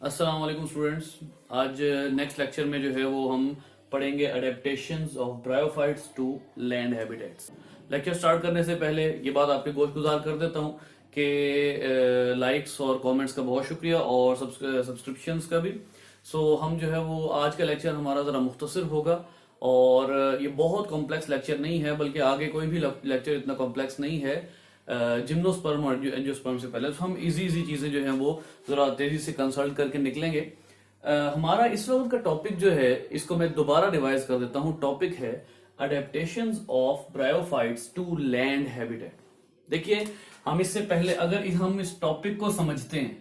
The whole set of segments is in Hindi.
अस्सलाम वालेकुम स्टूडेंट्स। आज नेक्स्ट लेक्चर में जो है वो हम पढ़ेंगे adaptations of bryophytes to land habitats. Lecture start करने से पहले ये बात आपके गोशगुजार कर देता हूँ कि लाइक्स और कमेंट्स का बहुत शुक्रिया और सब्सक्रिप्शंस का भी। हम जो है वो आज का लेक्चर हमारा ज़रा मुख्तसर होगा और ये बहुत कॉम्प्लेक्स लेक्चर नहीं है, बल्कि आगे कोई भी लेक्चर इतना कॉम्प्लेक्स नहीं है जिम्नोस्पर्म और एंजियोस्पर्म से पहले। तो हम इजी चीजें जो हैं वो जरा तेजी से कंसल्ट करके निकलेंगे। हमारा इस वक्त का टॉपिक जो है, इसको मैं दोबारा रिवाइज कर देता हूं। टॉपिक है adaptations of bryophytes to land habitat. देखिए, हम इससे पहले अगर हम इस टॉपिक को समझते हैं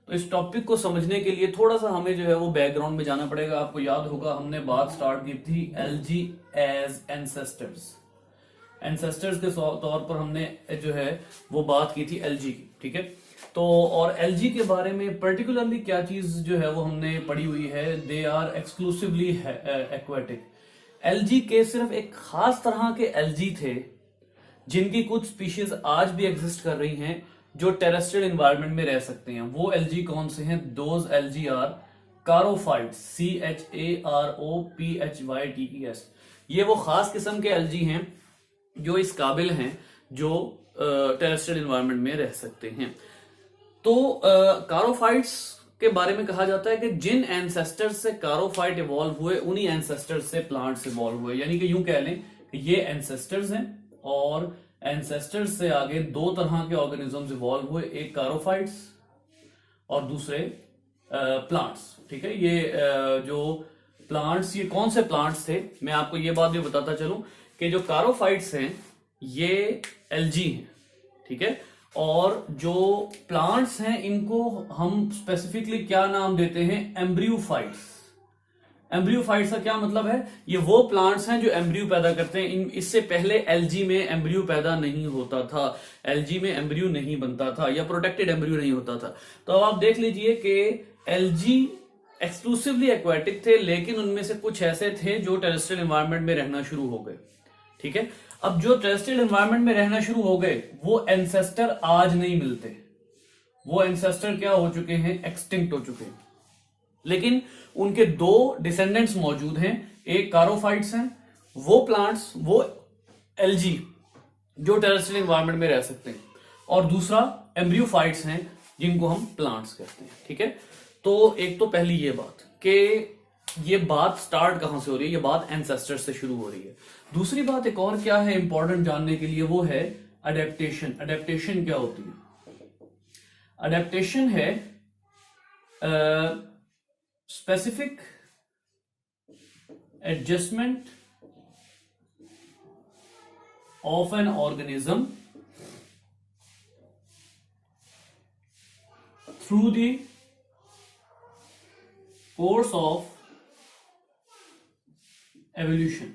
तो इस टॉपिक को समझने के लिए थोड़ा सा हमें जो है वो बैकग्राउंड में जाना पड़ेगा। आपको याद होगा हमने बात स्टार्ट की थी एलजी एज एंसेस्टर्स के तौर पर हमने जो है वो बात की थी एलजी की, ठीक है। तो और एलजी के बारे में पर्टिकुलरली क्या चीज जो है वो हमने पढ़ी हुई है, they are exclusively aquatic. Algae के सिर्फ एक खास तरह के एलजी थे जिनकी कुछ स्पीशीज आज भी एग्जिस्ट कर रही हैं जो टेरेस्ट्रियल एनवायरनमेंट में रह सकते हैं। वो एलजी कौन से हैं? Those algae are charophytes, CHAROPHYTES। ये वो खास किस्म के एलजी हैं जो इस काबिल हैं जो टेरेस्ट्रियल एनवायरनमेंट में रह सकते हैं। तो कारोफाइट्स के बारे में कहा जाता है कि जिन एंसेस्टर्स से कारोफाइट इवॉल्व हुए उन्हीं एंसेस्टर्स से प्लांट्स इवॉल्व हुए। यानी कि यूं कह लें कि ये एंसेस्टर्स हैं और एंसेस्टर्स से आगे दो तरह के ऑर्गेनिजम्स इवॉल्व हुए, एक कारोफाइट्स और दूसरे प्लांट्स, ठीक है। ये जो प्लांट्स, ये कौन से प्लांट्स थे, मैं आपको ये बात भी बताता चलूं कि जो कारोफाइट्स हैं ये एलजी हैं, ठीक है। और जो प्लांट्स हैं इनको हम स्पेसिफिकली क्या नाम देते हैं? एम्ब्रियोफाइट्स। एम्ब्रियोफाइट्स का क्या मतलब है? ये वो प्लांट्स हैं जो एम्ब्रियो पैदा करते हैं। इससे पहले एलजी में एम्ब्रियो पैदा नहीं होता था, एलजी में एम्ब्रियो नहीं बनता था या प्रोटेक्टेड एम्ब्रियो नहीं होता था। तो अब आप देख लीजिए कि एलजी एक्सक्लूसिवली एक्वेटिक थे, लेकिन उनमें से कुछ ऐसे थे जो टेरेस्ट्रियल एनवायरनमेंट में रहना शुरू हो गए, ठीक है। अब जो टेरेस्ट्रियल एनवायरनमेंट में रहना शुरू हो गए वो एंसेस्टर आज नहीं मिलते। वो एंसेस्टर क्या हो चुके हैं? एक्सटिंक्ट हो चुके हैं। लेकिन उनके दो डिसेंडेंट्स मौजूद हैं। एक कारोफाइट्स हैं, वो प्लांट्स, वो एलजी जो टेरेस्ट्रियल एनवायरनमेंट में रह सकते हैं, और दूसरा एम्ब्रियोफाइट्स हैं जिनको हम प्लांट्स कहते हैं, ठीक है। तो एक तो पहली ये बात कि ये बात स्टार्ट कहां से हो रही है, ये बात एंसेस्टर से शुरू हो रही है। दूसरी बात एक और क्या है इंपॉर्टेंट जानने के लिए, वो है अडेप्टेशन। अडेप्टेशन क्या होती है? अडेप्टेशन है specific adjustment of an organism through the course of evolution.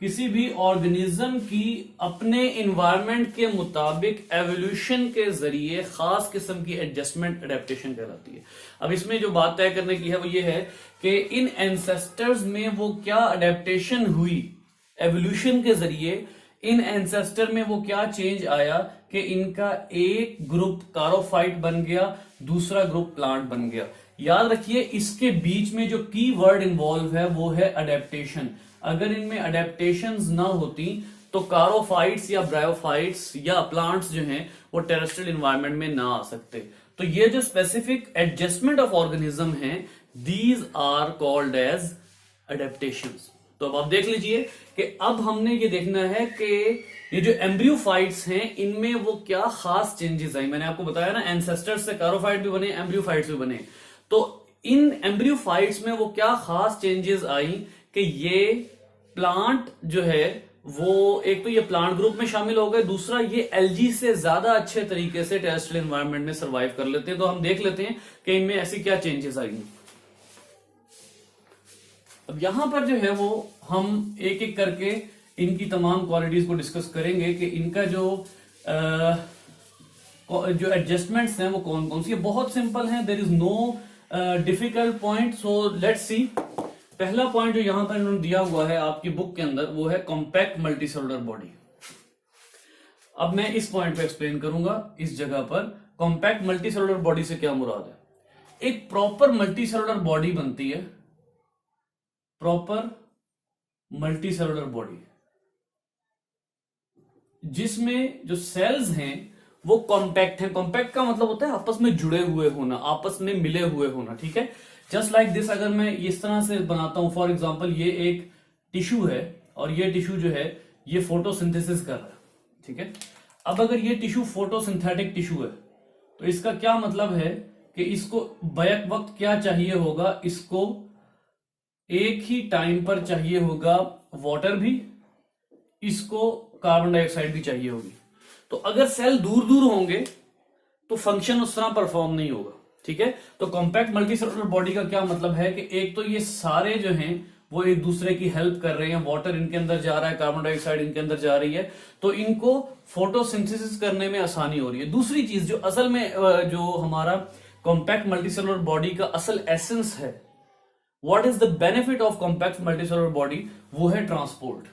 किसी भी ऑर्गेनिज्म की अपने इन्वायरमेंट के मुताबिक एवोल्यूशन के जरिए खास किस्म की एडजस्टमेंट अडेप्टेशन कहलाती है। अब इसमें जो बात तय करने की है वो ये है कि इन एंसेस्टर्स में वो क्या अडेप्टेशन हुई एवोल्यूशन के जरिए, इन एंसेस्टर में वो क्या चेंज आया कि इनका एक ग्रुप कारोफाइट बन गया, दूसरा ग्रुप प्लांट बन गया। याद रखिए इसके बीच में जो की वर्ड इन्वॉल्व है वो है अडेप्टेशन। अगर इनमें अडेप्टेशंस ना होती तो कारोफाइट्स या ब्रायोफाइट्स या प्लांट्स जो हैं वो टेरेस्ट्रियल एनवायरनमेंट में ना आ सकते। तो ये जो स्पेसिफिक एडजस्टमेंट ऑफ ऑर्गेनिज्म हैं, these are called as adaptations. तो अब आप देख लीजिए कि अब हमने ये देखना है कि ये जो एम्ब्रियोफाइट्स हैं इनमें वो क्या खास चेंजेस आई। मैंने आपको बताया ना, एंसेस्टर्स से कारोफाइट भी बने, एम्ब्रियोफाइट्स भी बने। तो इन एम्ब्रियोफाइट्स में वो क्या खास चेंजेस आई कि ये प्लांट जो है वो, एक तो ये प्लांट ग्रुप में शामिल हो गए, दूसरा ये एलजी से ज्यादा अच्छे तरीके से टेरेस्ट्रियल एनवायरनमेंट में सरवाइव कर लेते हैं। तो हम देख लेते हैं कि इनमें ऐसी क्या चेंजेस आई हैं। अब यहां पर जो है वो हम एक एक करके इनकी तमाम क्वालिटीज को डिस्कस करेंगे कि इनका जो एडजस्टमेंट्स हैं वो कौन कौन सी है। बहुत सिंपल है, there is no difficult point. So let's see. पहला पॉइंट जो यहां पर इन्होंने दिया हुआ है आपकी बुक के अंदर वो है कॉम्पैक्ट मल्टीसेलुलर बॉडी। अब मैं इस पॉइंट पे एक्सप्लेन करूंगा इस जगह पर कॉम्पैक्ट मल्टीसेलुलर बॉडी से क्या मुराद है। एक प्रॉपर मल्टीसेलुलर बॉडी बनती है, प्रॉपर मल्टीसेलुलर बॉडी, जिसमें जो सेल्स हैं वो कॉम्पैक्ट हैं। कॉम्पैक्ट का मतलब होता है आपस में जुड़े हुए होना, आपस में मिले हुए होना, ठीक है। जस्ट लाइक दिस, अगर मैं इस तरह से बनाता हूं, फॉर एग्जांपल ये एक टिश्यू है और ये टिश्यू जो है ये फोटोसिंथेसिस कर रहा है, ठीक है। अब अगर ये टिश्यू फोटोसिंथेटिक टिश्यू है तो इसका क्या मतलब है कि इसको बैक वक्त क्या चाहिए होगा, इसको एक ही टाइम पर चाहिए होगा वाटर भी, इसको कार्बन डाइऑक्साइड भी चाहिए होगी। तो अगर सेल दूर दूर होंगे तो फंक्शन उस तरह परफॉर्म नहीं होगा, ठीक है। तो कॉम्पैक्ट मल्टीसेलुलर बॉडी का क्या मतलब है कि एक तो ये सारे जो हैं वो एक दूसरे की हेल्प कर रहे हैं, वाटर इनके अंदर जा रहा है, कार्बन डाइऑक्साइड इनके अंदर जा रही है, तो इनको फोटोसिंथेसिस करने में आसानी हो रही है। दूसरी चीज जो असल में जो हमारा कॉम्पैक्ट मल्टीसेलुलर बॉडी का असल एसेंस है, what is the benefit of compact multicellular body, वो है ट्रांसपोर्ट।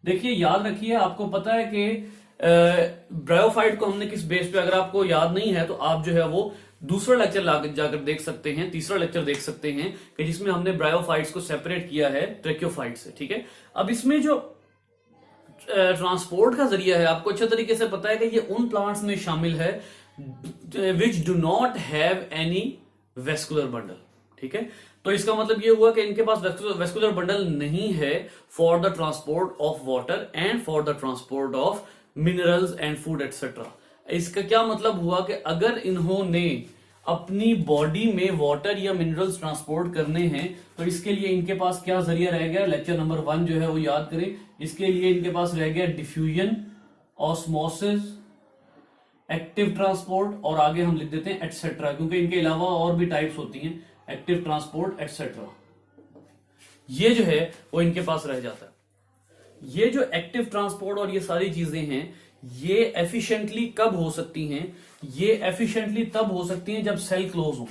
देखिए याद रखिए, आपको पता है कि ब्रायोफाइट को हमने किस बेस पे, अगर आपको याद नहीं है तो आप जो है वो दूसरा लेक्चर जाकर देख सकते हैं, तीसरा लेक्चर देख सकते हैं कि जिसमें हमने ब्रायोफाइट्स को सेपरेट किया है ट्रेक्योफाइट से, ठीक है। अब इसमें जो ट्रांसपोर्ट का जरिया है, आपको अच्छे तरीके से पता है कि ये उन प्लांट्स में शामिल है which do not have any vascular bundle, ठीक है। तो इसका मतलब ये हुआ कि इनके पास वेस्कुलर बंडल नहीं है for the transport of water and for the transport of minerals and food etcetera. इसका क्या मतलब हुआ कि अगर इन्होंने अपनी बॉडी में वाटर या मिनरल्स ट्रांसपोर्ट करने हैं तो इसके लिए इनके पास क्या जरिया रह गया, लेक्चर नंबर 1 जो है वो याद करें, इसके लिए इनके पास रह गया डिफ्यूजन, ऑस्मोसिस, एक्टिव ट्रांसपोर्ट और आगे हम लिख देते हैं एटसेट्रा, क्योंकि इनके अलावा और भी टाइप्स होती हैं, एक्टिव ट्रांसपोर्ट एटसेट्रा, ये जो है वो इनके पास रह जाता है। ये जो एक्टिव ट्रांसपोर्ट और ये सारी चीजें हैं ये एफिशिएंटली कब हो सकती हैं, ये एफिशिएंटली तब हो सकती हैं जब सेल क्लोज हो।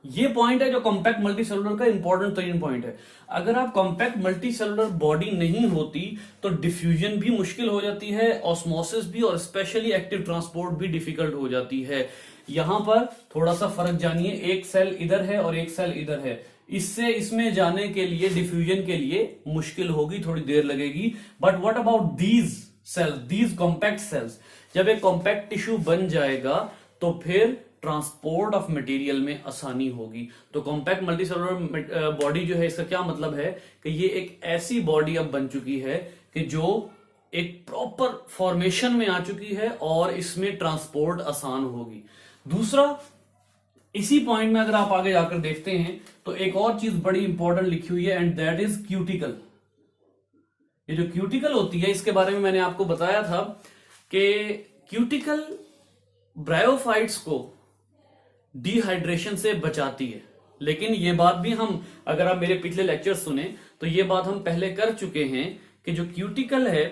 ये पॉइंट है जो कॉम्पैक्ट मल्टीसेलुलर का इंपॉर्टेंट तरीन पॉइंट है। अगर आप कॉम्पैक्ट मल्टीसेलुलर बॉडी नहीं होती तो डिफ्यूजन भी मुश्किल हो जाती है, ऑस्मोसिस भी, और स्पेशली एक्टिव ट्रांसपोर्ट भी डिफिकल्ट हो जाती है। यहां पर थोड़ा सा फर्क जानिए, एक सेल इधर है और एक सेल इधर है, इससे इसमें जाने के लिए डिफ्यूजन के लिए मुश्किल होगी, थोड़ी देर लगेगी। But what about these cells, these compact cells, जब एक कॉम्पैक्ट टिश्यू बन जाएगा तो फिर ट्रांसपोर्ट ऑफ मटेरियल में आसानी होगी। तो कॉम्पैक्ट मल्टीसेलुलर बॉडी जो है, इसका क्या मतलब है कि ये एक ऐसी बॉडी अब बन चुकी है कि जो एक प्रॉपर फॉर्मेशन में आ चुकी है और इसमें ट्रांसपोर्ट आसान होगी। दूसरा, इसी पॉइंट में अगर आप आगे जाकर देखते हैं तो एक और चीज बड़ी इंपॉर्टेंट लिखी हुई है एंड दैट इज क्यूटिकल। ये जो क्यूटिकल होती है इसके बारे में मैंने आपको बताया था कि क्यूटिकल ब्रायोफाइट्स को डिहाइड्रेशन से बचाती है। लेकिन ये बात भी हम, अगर आप मेरे पिछले लेक्चर सुने तो ये बात हम पहले कर चुके हैं कि जो क्यूटिकल है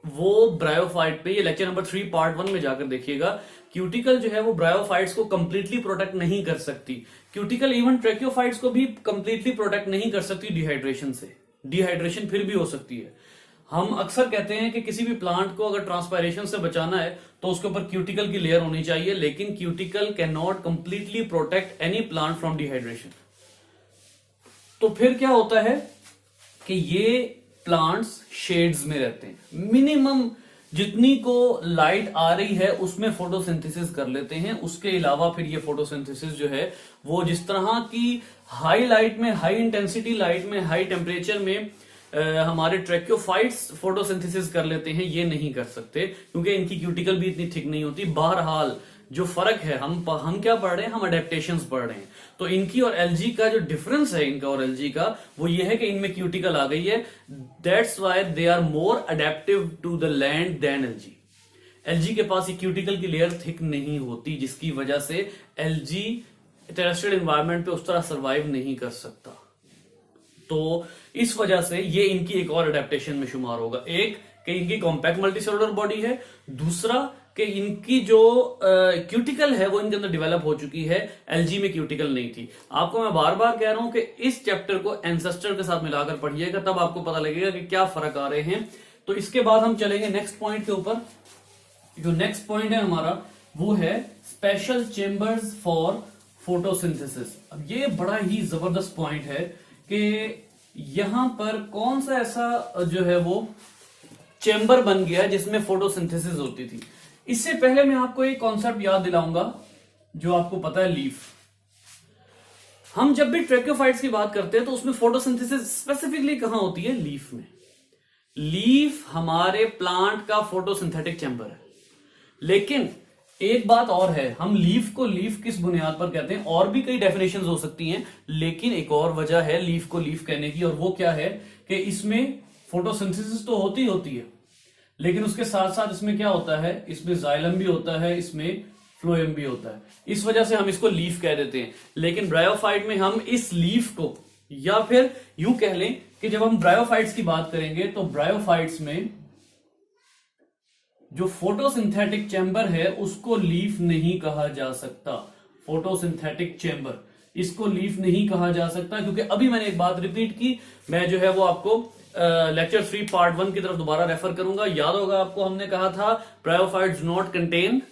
वो ब्रायोफाइट पे, ये लेक्चर नंबर 3 पार्ट 1 में जाकर देखिएगा, क्यूटिकल जो है वो ब्रायोफाइट्स को कंप्लीटली प्रोटेक्ट नहीं कर सकती। क्यूटिकल इवन ट्रेक्योफाइट्स को भी कंप्लीटली प्रोटेक्ट नहीं कर सकती डिहाइड्रेशन से। डिहाइड्रेशन फिर भी हो सकती है। हम अक्सर कहते हैं कि किसी भी प्लांट को अगर ट्रांसपायरेशन से बचाना है तो उसके ऊपर क्यूटिकल की लेयर होनी चाहिए, लेकिन cuticle can not completely protect any plant from dehydration. तो फिर क्या होता है कि ये प्लांट्स शेड्स में रहते हैं, मिनिमम जितनी को लाइट आ रही है उसमें फोटोसिंथेसिस कर लेते हैं। उसके अलावा फिर ये फोटोसिंथेसिस जो है वो जिस तरह की हाई लाइट में, हाई इंटेंसिटी लाइट में, हाई टेम्परेचर में हमारे ट्रेक्योफाइट्स फोटोसिंथेसिस कर लेते हैं, ये नहीं कर सकते क्योंकि इनकी क्यूटिकल भी इतनी थिक नहीं होती। बहरहाल जो फर्क है, हम क्या पढ़ रहे हैं, हम अडेप्टेशंस पढ़ रहे हैं। तो इनकी और एलजी का जो डिफरेंस है, इनका और एलजी का, वो ये है कि इनमें क्यूटिकल आ गई है। That's why they are more adaptive to the land than algae. Algae के पास ये क्यूटिकल की लेयर थिक नहीं होती, जिसकी वजह से एलजी टेरेस्ट्रियल एनवायरनमेंट पे उस तरह सर्वाइव नहीं कर सकता। तो इस वजह से ये इनकी एक और अडेप्टेशन में शुमार होगा। एक कि इनकी कॉम्पैक्ट मल्टीसेलुलर बॉडी है, दूसरा कि इनकी जो क्यूटिकल है वो इनके अंदर डेवलप हो चुकी है, एलजी में क्यूटिकल नहीं थी। आपको मैं बार बार कह रहा हूं कि इस चैप्टर को एंसेस्टर के साथ मिलाकर पढ़िएगा, तब आपको पता लगेगा कि क्या फर्क आ रहे हैं। तो इसके बाद हम चलेंगे नेक्स्ट पॉइंट के ऊपर। जो नेक्स्ट पॉइंट है हमारा वो है स्पेशल चेंबर्स फॉर फोटोसिंथेसिस। अब ये बड़ा ही जबरदस्त पॉइंट है कि यहां पर कौन सा ऐसा जो है वो चेंबर बन गया जिसमें फोटोसिंथेसिस होती थी। इससे पहले मैं आपको एक कॉन्सेप्ट याद दिलाऊंगा जो आपको पता है, लीफ। हम जब भी ट्रैक्योफाइट्स की बात करते हैं तो उसमें फोटोसिंथेसिस स्पेसिफिकली कहां होती है? लीफ में। लीफ हमारे प्लांट का फोटोसिंथेटिक चैम्बर है। लेकिन एक बात और है, हम लीफ को लीफ किस बुनियाद पर कहते हैं? और भी कई डेफिनेशंस हो सकती हैं, लेकिन एक और वजह है लीफ को लीफ कहने की, और वो क्या है कि इसमें फोटोसिंथेसिस तो होती है, लेकिन उसके साथ साथ इसमें क्या होता है? इसमें जाइलम भी होता है, इसमें फ्लोएम भी होता है। इस वजह से हम इसको लीफ कह देते हैं। लेकिन ब्रायोफाइट में हम इस लीफ को, या फिर यूं कह लें कि जब हम ब्रायोफाइट्स की बात करेंगे तो ब्रायोफाइट्स में जो फोटोसिंथेटिक चैम्बर है उसको लीफ नहीं कहा जा सकता। फोटोसिंथेटिक चैम्बर, इसको लीफ नहीं कहा जा सकता, क्योंकि अभी मैंने एक बात रिपीट की। मैं जो है वो आपको लेक्चर 3 पार्ट 1 की तरफ दोबारा रेफर करूंगा। याद होगा आपको, हमने कहा था bryophytes do not contain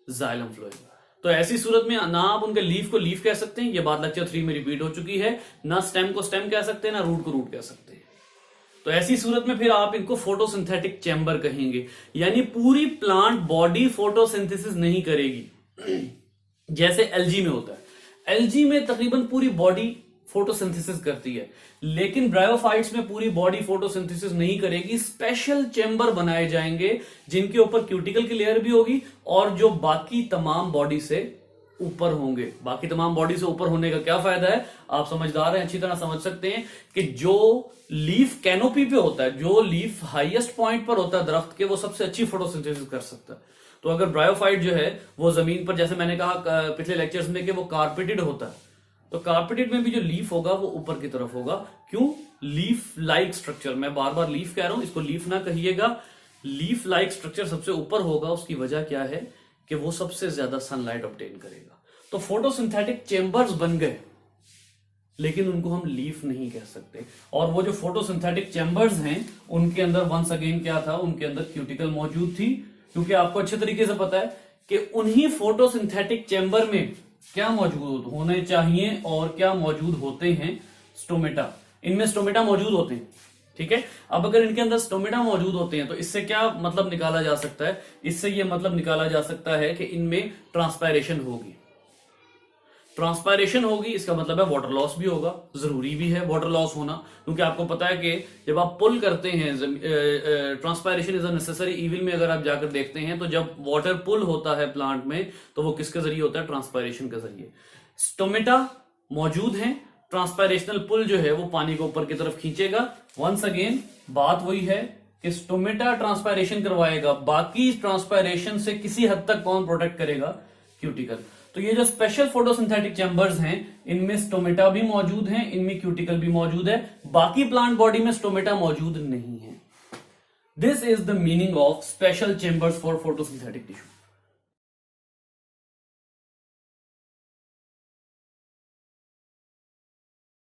xylem phloem. तो ऐसी सूरत में ना आप उनके लीफ को लीफ कह सकते हैं, ये बात लेक्चर 3 में रिपीट हो चुकी है। ना स्टेम को स्टेम कह सकते हैं, ना रूट को रूट कह सकते हैं। तो ऐसी सूरत में फिर आप इनको फोटोसिंथेटिक चैम्बर कहेंगे, यानी पूरी प्लांट बॉडी फोटोसिंथेसिस नहीं करेगी जैसे एल्गी में होता है। एल्गी में तकरीबन पूरी बॉडी फोटोसिंथेसिस करती है, लेकिन ब्रायोफाइट्स में पूरी बॉडी फोटोसिंथेसिस नहीं करेगी। स्पेशल चैम्बर बनाए जाएंगे जिनके ऊपर क्यूटिकल की लेयर भी होगी और जो बाकी तमाम बॉडी से ऊपर होंगे। बाकी तमाम बॉडी से ऊपर होने का क्या फायदा है? आप समझदार हैं, अच्छी तरह समझ सकते हैं कि जो लीफ कैनोपी पे होता है, जो लीफ हाईएस्ट पॉइंट पर होता है दरख्त के, वो सबसे अच्छी फोटोसिंथेसिस कर सकता है। तो अगर ब्रायोफाइट जो है वो जमीन पर, जैसे मैंने कहा पिछले लेक्चर्स में कि वो कार्पेटेड होता है, तो कार्पेटेड में भी जो लीफ होगा वो ऊपर की तरफ होगा। क्यों? Leaf like structure. मैं बार बार लीफ कह रहा हूं, इसको लीफ ना कहिएगा। लीफ लाइक स्ट्रक्चर सबसे ऊपर होगा। उसकी वजह क्या है कि वो सबसे ज्यादा सनलाइट ऑब्टेन करेगा। तो फोटोसिंथेटिक चेंबर्स बन गए, लेकिन उनको हम लीफ नहीं कह सकते। और वो जो फोटोसिंथेटिक चेंबर्स हैं उनके अंदर वंस अगेन क्या था? उनके अंदर क्यूटिकल मौजूद थी, क्योंकि आपको अच्छे तरीके से पता है कि उन्हीं फोटोसिंथेटिक चेंबर में क्या मौजूद होने चाहिए और क्या मौजूद होते हैं? स्टोमेटा। इनमें स्टोमेटा मौजूद होते हैं, ठीक है। अब अगर इनके अंदर स्टोमेटा मौजूद होते हैं तो इससे क्या मतलब निकाला जा सकता है? इससे यह मतलब निकाला जा सकता है कि इनमें ट्रांसपायरेशन होगी। ट्रांसपायरेशन होगी, इसका मतलब है वाटर लॉस भी होगा। जरूरी भी है वाटर लॉस होना, क्योंकि आपको पता है कि जब आप पुल करते हैं, transpiration is a necessary evil में अगर आप जाकर देखते हैं तो जब वाटर पुल होता है प्लांट में तो वो किसके जरिए होता है? ट्रांसपायरेशन के जरिए। स्टोमेटा मौजूद है, ट्रांसपायरेशनल पुल जो है वो पानी को ऊपर की तरफ खींचेगा। वंस अगेन बात वही है कि स्टोमेटा ट्रांसपायरेशन करवाएगा, बाकी ट्रांसपायरेशन से किसी हद तक कौन प्रोटेक्ट करेगा? क्यूटिकल। तो ये जो स्पेशल फोटोसिंथेटिक चैम्बर्स हैं, इनमें स्टोमेटा भी मौजूद हैं, इनमें क्यूटिकल भी मौजूद है। बाकी प्लांट बॉडी में स्टोमेटा मौजूद नहीं है। This is the meaning of special chambers for photosynthetic tissue.